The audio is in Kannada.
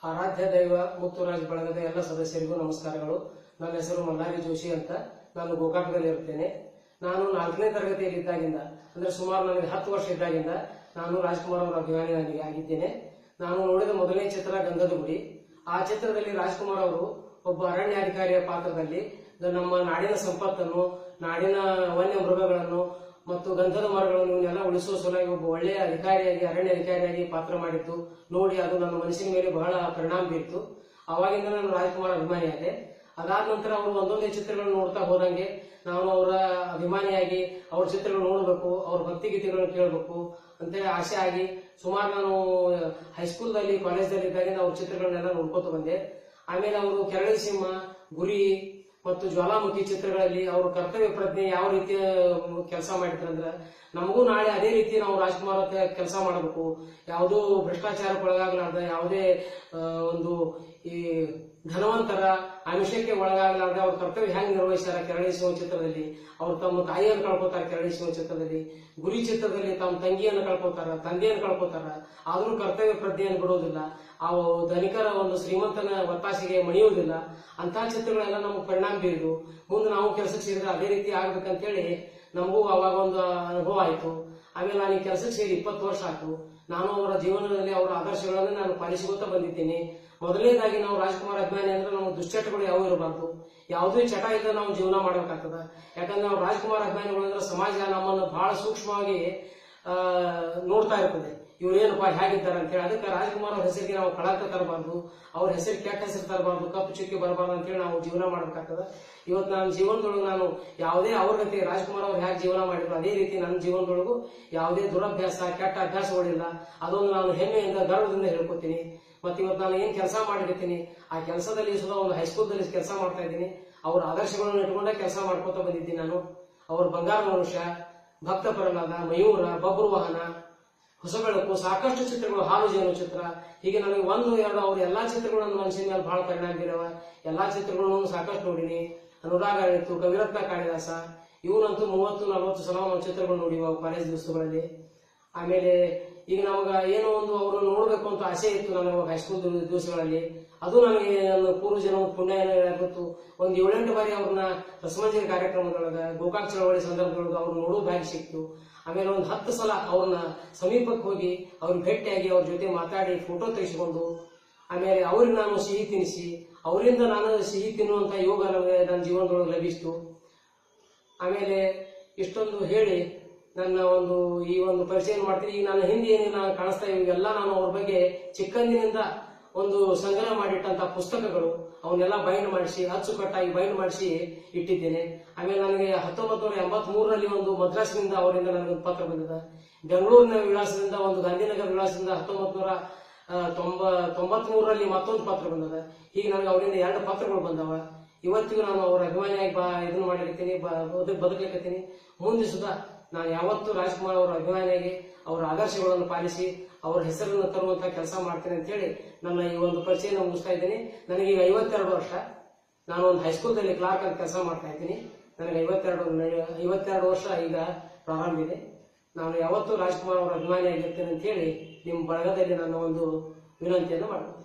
ಆರಾಧ್ಯ ದೈವ ಮುತ್ತುರಾಜ್ ಬಳಗದ ಎಲ್ಲ ಸದಸ್ಯರಿಗೂ ನಮಸ್ಕಾರಗಳು. ನನ್ನ ಹೆಸರು ಮಲ್ಲಾರಿ ಜೋಶಿ ಅಂತ. ನಾನು ಗೋಕಾಕದಲ್ಲಿ ಇರುತ್ತೇನೆ. ನಾನು 4ನೇ ತರಗತಿಯಲ್ಲಿ ಇದ್ದಾಗಿಂದ, ಅಂದ್ರೆ ಸುಮಾರು ನನಗೆ 10 ವರ್ಷ ಇದ್ದಾಗಿಂದ ನಾನು ರಾಜ್ಕುಮಾರ್ ಅವರ ಅಭಿಮಾನಿ ಆಗಿದ್ದೇನೆ. ನಾನು ನೋಡಿದ ಮೊದಲನೇ ಚಿತ್ರ ಗಂಧದ ಗುಡಿ. ಆ ಚಿತ್ರದಲ್ಲಿ ರಾಜ್ಕುಮಾರ್ ಅವರು ಒಬ್ಬ ಅರಣ್ಯಾಧಿಕಾರಿಯ ಪಾತ್ರದಲ್ಲಿ ನಮ್ಮ ನಾಡಿನ ಸಂಪತ್ತನ್ನು, ನಾಡಿನ ವನ್ಯ ಮೃಗಗಳನ್ನು ಮತ್ತು ಗಂಧದ ಮರಗಳನ್ನು ಇವನ್ನೆಲ್ಲ ಉಳಿಸುವ ಸಲುವಾಗಿ ಒಬ್ಬ ಒಳ್ಳೆಯ ಅಧಿಕಾರಿಯಾಗಿ, ಅರಣ್ಯ ಅಧಿಕಾರಿಯಾಗಿ ಪಾತ್ರ ಮಾಡಿದ್ದು ನೋಡಿ ಅದು ನನ್ನ ಮನಸ್ಸಿನ ಮೇಲೆ ಬಹಳ ಪರಿಣಾಮ ಬೀರಿತು. ಅವಾಗಿಂದ ನಾನು ರಾಜ್ಕುಮಾರ್ ಅಭಿಮಾನಿಯಾದೆ. ಅದಾದ ನಂತರ ಅವರು ಒಂದೊಂದೇ ಚಿತ್ರಗಳನ್ನು ನೋಡ್ತಾ ಹೋದಂಗೆ ನಾನು ಅವರ ಅಭಿಮಾನಿಯಾಗಿ ಅವ್ರ ಚಿತ್ರಗಳು ನೋಡಬೇಕು, ಅವ್ರ ಭಕ್ತಿಗೀತೆಗಳನ್ನು ಕೇಳಬೇಕು ಅಂತೇಳಿ ಆಸೆ ಆಗಿ ಸುಮಾರು ನಾನು ಹೈಸ್ಕೂಲ್ದಲ್ಲಿ, ಕಾಲೇಜ್ದಲ್ಲಿ ಇದ್ದಾಗ ಅವ್ರ ಚಿತ್ರಗಳನ್ನೆಲ್ಲ ನೋಡ್ಕೋತ ಬಂದೆ. ಆಮೇಲೆ ಅವರು ಕೆರಳಿ ಸಿಂಹ, ಗುರಿ ಮತ್ತು ಜ್ವಾಲಾಮುಖಿ ಚಿತ್ರಗಳಲ್ಲಿ ಅವರು ಕರ್ತವ್ಯ ಪ್ರಜ್ಞೆ ಯಾವ ರೀತಿಯ ಕೆಲಸ ಮಾಡಿದ್ರಂದ್ರ ನಮಗೂ ನಾಳೆ ಅದೇ ರೀತಿ ನಾವು ರಾಜ್ಕುಮಾರ್ ಕೆಲಸ ಮಾಡಬೇಕು, ಯಾವುದೋ ಭ್ರಷ್ಟಾಚಾರಕ್ಕೆ ಒಳಗಾಗಲಾರ್ದ, ಯಾವುದೇ ಒಂದು ಈ ಧನವಂತರ ಆಮಿಷಕ್ಕೆ ಒಳಗಾಗಲಾರ್ದ ಅವ್ರ ಕರ್ತವ್ಯ ಹೆಂಗ್ ನಿರ್ವಹಿಸ್ತಾರ ಕೆರಳಿ ಸಿಂಹ ಚಿತ್ರದಲ್ಲಿ. ಅವ್ರು ತಮ್ಮ ತಾಯಿಯನ್ನು ಕಳ್ಕೊತಾರ ಕೆರಳಿ ಸಿಂಹ ಚಿತ್ರದಲ್ಲಿ. ಗುರಿ ಚಿತ್ರದಲ್ಲಿ ತಮ್ಮ ತಂಗಿಯನ್ನು ಕಳ್ಕೊತಾರ, ತಂದೆಯನ್ನು ಕಳ್ಕೊತಾರ, ಆದ್ರೂ ಕರ್ತವ್ಯ ಪ್ರಜ್ಞೆಯನ್ನು ಬಿಡೋದಿಲ್ಲ. ಆ ಧನಿಕರ ಒಂದು ಶ್ರೀಮಂತನ ಒತ್ತಾಸೆಗೆ ಮಣಿಯುವುದಿಲ್ಲ. ಅಂತಹ ಚಿತ್ರಗಳೆಲ್ಲ ನಮಗೆ ಪರಿಣಾಮ ಬೀರಿದು. ಮುಂದೆ ನಾವು ಕೆಲಸಕ್ಕೆ ಸೇರಿದ್ರೆ ಅದೇ ರೀತಿ ಆಗ್ಬೇಕಂತೇಳಿ ನಮಗೂ ಅವಾಗ ಒಂದು ಅನುಭವ ಆಯ್ತು. ಆಮೇಲೆ ನಾನು ಈ ಕೆಲಸಕ್ಕೆ ಸೇರಿ 20 ವರ್ಷ ಆಯ್ತು. ನಾನು ಅವರ ಜೀವನದಲ್ಲಿ ಅವರ ಆದರ್ಶಗಳನ್ನು ನಾನು ಪಾಲಿಸಿಕೊತಾ ಬಂದಿದ್ದೇನೆ. ಮೊದಲನೇದಾಗಿ ನಾವು ರಾಜ್ಕುಮಾರ್ ಅಭಿಮಾನಿ ಅಂದ್ರೆ ನಮ್ಮ ದುಶ್ಚಟಗಳು ಯಾವ ಇರಬಾರ್ದು, ಯಾವುದೇ ಚಟ ಇಲ್ಲದೆ ನಾವು ಜೀವನ ಮಾಡ್ಬೇಕಾಗ್ತದ. ಯಾಕಂದ್ರೆ ನಾವು ರಾಜ್ಕುಮಾರ್ ಅಭಿಮಾನಿಗಳು ಅಂದ್ರೆ ಸಮಾಜ ನಮ್ಮನ್ನು ಬಹಳ ಸೂಕ್ಷ್ಮವಾಗಿ ನೋಡ್ತಾ ಇರ್ತದೆ, ಇವ್ರೇನಪ್ಪ ಹೇಗಿದ್ದಾರೆ ಅಂತ ಹೇಳಿ. ಅದಕ್ಕೆ ರಾಜ್ಕುಮಾರ್ ಅವ್ರ ಹೆಸರಿಗೆ ನಾವು ಕಳಂಕ ತರಬಾರ್ದು, ಅವ್ರ ಹೆಸರಿಗೆ ಕೆಟ್ಟ ಹೆಸರು ತರಬಾರ್ದು, ಕಪ್ಪು ಚುಕ್ಕಿ ಬರಬಾರ್ದು ಅಂತೇಳಿ ನಾವು ಜೀವನ ಮಾಡ್ಬೇಕಾಗ್ತದ. ಇವತ್ತು ನನ್ನ ಜೀವನದೊಳಗೆ ನಾನು ಯಾವುದೇ ಅವ್ರ ಗತಿ ರಾಜ್ಕುಮಾರ್ ಅವ್ರು ಹೇಗೆ ಜೀವನ ಮಾಡಿದ್ರು ಅದೇ ರೀತಿ ನನ್ನ ಜೀವನದೊಳಗೂ ಯಾವುದೇ ದುರಭ್ಯಾಸ, ಕೆಟ್ಟ ಅಭ್ಯಾಸಗಳಿಲ್ಲ. ಅದೊಂದು ನಾನು ಹೆಮ್ಮೆಯಿಂದ, ಗರ್ವದಿಂದ ಹೇಳ್ಕೊತೀನಿ. ಮತ್ತೆ ಇವತ್ತು ನಾನು ಏನ್ ಕೆಲಸ ಮಾಡಿರ್ತೀನಿ ಆ ಕೆಲಸದಲ್ಲಿ ಸುಧಾ ಒಂದು ಹೈಸ್ಕೂಲ್ದಲ್ಲಿ ಕೆಲಸ ಮಾಡ್ತಾ ಇದ್ದೀನಿ. ಅವ್ರ ಆದರ್ಶಗಳನ್ನು ಇಟ್ಕೊಂಡೇ ಕೆಲಸ ಮಾಡ್ಕೊತಾ ಬಂದಿದ್ದೀನಿ ನಾನು. ಅವ್ರ ಬಂಗಾರ ಮನುಷ್ಯ, ಭಕ್ತ ಪ್ರಹ್ಲಾದ, ಮಯೂರ, ಬಬ್ರು ವಾಹನ, ಹೊಸಬೆಳಕು, ಸಾಕಷ್ಟು ಚಿತ್ರಗಳು, ಹಾಲು ಜೇನು ಚಿತ್ರ, ಹೀಗೆ ನನಗೆ 1, 2 ಅವ್ರ ಎಲ್ಲಾ ಚಿತ್ರಗಳು ನನ್ನ ಮನಸ್ಸಿನ ಮೇಲೆ ಬಹಳ ಪರಿಣಾಮ ಬೀರವ. ಎಲ್ಲಾ ಚಿತ್ರಗಳನ್ನು ಸಾಕಷ್ಟು ನೋಡಿನಿ. ಅನುರಾಗ ಆಯಿತು, ಕವಿರತ್ನ ಕಾಳಿದಾಸ, ಇವನಂತೂ 30-40 ಸಲ ಚಿತ್ರಗಳು ನೋಡಿವ ಕಾಲೇಜ್ ದಿವಸಗಳಲ್ಲಿ. ಆಮೇಲೆ ಈಗ ನಮಗ ಏನೋ ಒಂದು ಅವ್ರನ್ನ ನೋಡ್ಬೇಕು ಅಂತ ಆಸೆ ಇತ್ತು ನನಗೆ ಹೈಸ್ಕೂಲ್ ದಿವಸಗಳಲ್ಲಿ. ಅದು ನನಗೆ ನನ್ನ ಪೂರ್ವ ಜನ ಪುಣ್ಯ ಗೊತ್ತು. ಒಂದು 7-8 ಬಾರಿ ಅವ್ರನ್ನ ರಸಮಂಜರಿ ಕಾರ್ಯಕ್ರಮದೊಳಗ, ಗೋಕಾಕ್ ಚಳವಳಿ ಸಂದರ್ಭದೊಳಗ ಅವ್ರನ್ನ ನೋಡೋ ಭಾಗ್ಯ ಸಿಕ್ತು. ಆಮೇಲೆ ಒಂದು 10 ಸಲ ಅವ್ರನ್ನ ಸಮೀಪಕ್ಕೆ ಹೋಗಿ ಅವ್ರಿಗೆ ಭೇಟಿಯಾಗಿ ಅವ್ರ ಜೊತೆ ಮಾತಾಡಿ ಫೋಟೋ ತೆಗೆಸಿಕೊಂಡು, ಆಮೇಲೆ ಅವ್ರಿಗೆ ನಾನು ಸಿಹಿ ತಿನ್ನಿಸಿ, ಅವರಿಂದ ನಾನು ಸಿಹಿ ತಿನ್ನುವಂತ ಯೋಗ ನಮಗೆ ನನ್ನ ಜೀವನದೊಳಗೆ ಲಭಿಸ್ತು. ಆಮೇಲೆ ಇಷ್ಟೊಂದು ಹೇಳಿ ನನ್ನ ಈ ಒಂದು ಪರಿಚಯ ಮಾಡ್ತೀನಿ. ಈಗ ನನ್ನ ಹಿಂದೆ ಏನೇನು ನಾನು ಕಾಣಿಸ್ತಾ ಇವೆಲ್ಲ ನಾನು ಅವ್ರ ಬಗ್ಗೆ ಚಿಕ್ಕಂದಿನಿಂದ ಒಂದು ಸಂಗ್ರಹ ಮಾಡಿಟ್ಟಂತ ಪುಸ್ತಕಗಳು, ಅವನ್ನೆಲ್ಲ ಬೈಂಡ್ ಮಾಡಿಸಿ, ಅಚ್ಚುಕಟ್ಟಾಗಿ ಬೈಂಡ್ ಮಾಡಿಸಿ ಇಟ್ಟಿದ್ದೇನೆ. ಆಮೇಲೆ ನನಗೆ 1983ರಲ್ಲಿ ಒಂದು ಮದ್ರಾಸಿನಿಂದ ಅವರಿಂದ ನನಗೊಂದು ಪತ್ರ ಬಂದಿದೆ. ಬೆಂಗಳೂರಿನ ವಿಳಾಸದಿಂದ, ಒಂದು ಗಾಂಧಿನಗರ ವಿಳಾಸದಿಂದ 1993ರಲ್ಲಿ ಮತ್ತೊಂದು ಪತ್ರ ಬಂದದ. ಹೀಗೆ ನನಗೆ ಅವರಿಂದ 2 ಪತ್ರಗಳು ಬಂದವ. ಇವತ್ತಿಗೂ ನಾನು ಅವರ ಅಭಿಮಾನಿಯಾಗಿ ಇದನ್ನ ಮಾಡಿರ್ತೀನಿ, ಬದುಕಲಿಕ್ಕತ್ತೀನಿ. ಮುಂದೆ ಸುಧಾ ನಾನು ಯಾವತ್ತೂ ರಾಜ್ಕುಮಾರ್ ಅವರ ಅಭಿಮಾನಿಯಾಗಿ ಅವರ ಆದರ್ಶಗಳನ್ನು ಪಾಲಿಸಿ ಅವರ ಹೆಸರನ್ನು ತರುವಂತ ಕೆಲಸ ಮಾಡ್ತೇನೆ ಅಂತ ಹೇಳಿ ನನ್ನ ಈ ಒಂದು ಪರಿಚಯ ಮುಗಿಸ್ತಾ ಇದ್ದೀನಿ. ನನಗೆ ಈಗ 52 ವರ್ಷ. ನಾನು ಒಂದು ಹೈಸ್ಕೂಲ್ದಲ್ಲಿ ಕ್ಲಾರ್ಕ್ ಅಂತ ಕೆಲಸ ಮಾಡ್ತಾ ಇದ್ದೀನಿ. ನನಗೆ 52 ವರ್ಷ ಈಗ ಪ್ರಾರಂಭ ಇದೆ. ನಾನು ಯಾವತ್ತೂ ರಾಜ್ಕುಮಾರ್ ಅವರ ಅಭಿಮಾನಿಯಾಗಿರ್ತೇನೆ ಅಂತ ಹೇಳಿ ನಿಮ್ಮ ಬಳಗದಲ್ಲಿ ನನ್ನ ಒಂದು ವಿನಂತಿಯನ್ನು ಮಾಡ್ತೀನಿ.